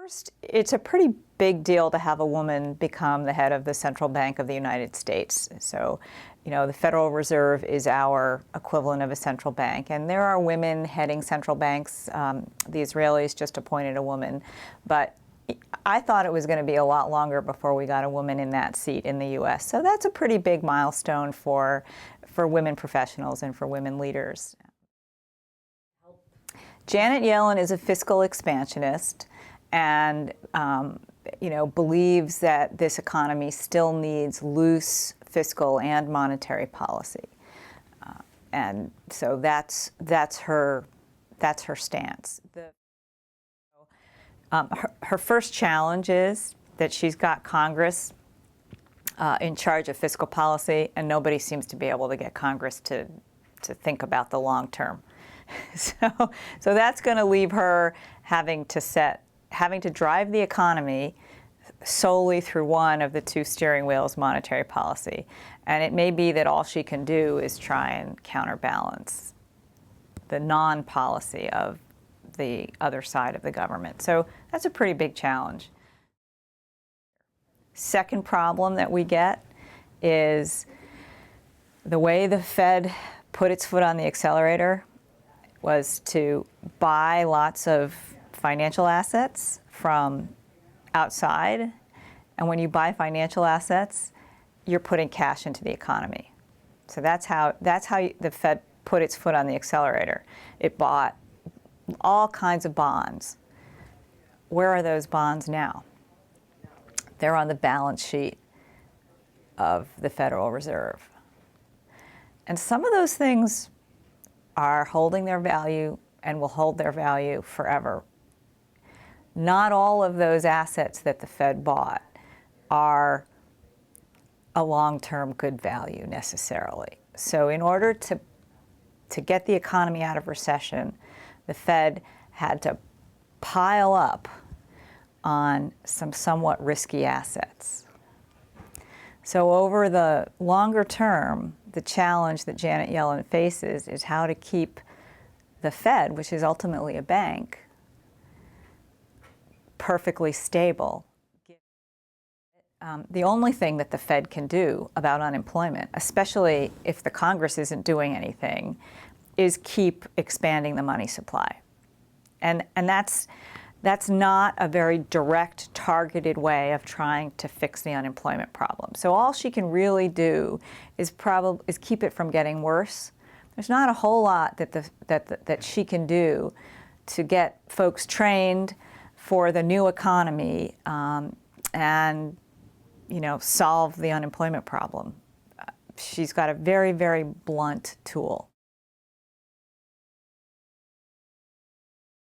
First, it's a pretty big deal to have a woman become the head of the central bank of the United States. So, the Federal Reserve is our equivalent of a central bank. And there are women heading central banks. The Israelis just appointed a woman. But I thought it was going to be a lot longer before we got a woman in that seat in the U.S. So that's a pretty big milestone for women professionals and for women leaders. Janet Yellen is a fiscal expansionist and believes that this economy still needs loose fiscal and monetary policy, and so that's her stance. Her first challenge is that she's got Congress in charge of fiscal policy, and nobody seems to be able to get Congress to think about the long term. So that's going to leave her having to drive the economy solely through one of the two steering wheels, monetary policy. And it may be that all she can do is try and counterbalance the non-policy of the other side of the government. So that's a pretty big challenge. Second problem that we get is the way the Fed put its foot on the accelerator was to buy lots of financial assets from outside. And when you buy financial assets, you're putting cash into the economy. So that's how the Fed put its foot on the accelerator. It bought all kinds of bonds. Where are those bonds now? They're on the balance sheet of the Federal Reserve. And some of those things are holding their value and will hold their value forever. Not all of those assets that the Fed bought are a long-term good value necessarily. So in order to get the economy out of recession, the Fed had to pile up on some somewhat risky assets. So over the longer term, the challenge that Janet Yellen faces is how to keep the Fed, which is ultimately a bank, perfectly stable. The only thing that the Fed can do about unemployment, especially if the Congress isn't doing anything, is keep expanding the money supply. And that's not a very direct, targeted way of trying to fix the unemployment problem. So all she can really do is keep it from getting worse. There's not a whole lot that she can do to get folks trained for the new economy and solve the unemployment problem. She's got a very, very blunt tool.